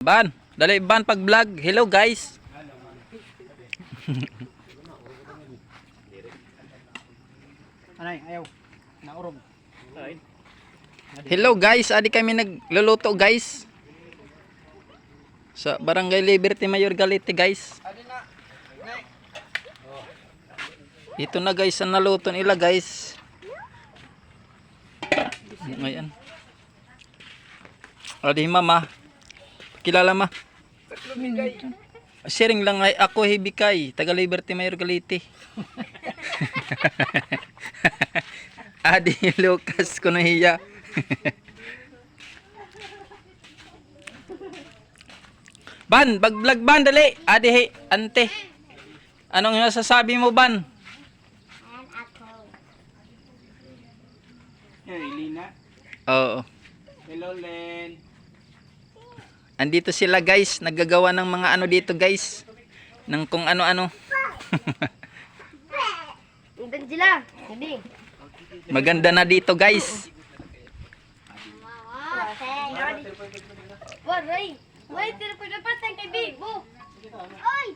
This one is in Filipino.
Ban, dali ban pag vlog. Hello guys. Anay, ayaw. Naurog. Hello guys, adi kami nagluluto guys. Sa Barangay Liberty Mayor Galite guys. Ito na guys ang naluto nila guys. Ayan. Adi mama. Kilala ma? Sharing lang ay ako Hibikay, taga Liberty Mayor Galite. Adi Lucas Kunahiya. Ban, bag-vlog ban dali. Adi he, ante. Anong nasasabi mo ban? Hey, Lina. Oo. Hello, Len. Andito sila guys, naggagawa ng mga ano dito guys. Ng kung ano-ano. Nandun sila. Hindi. Maganda na dito guys. Waray. Wait, tinapagdapat ng kay Bibo. Ay!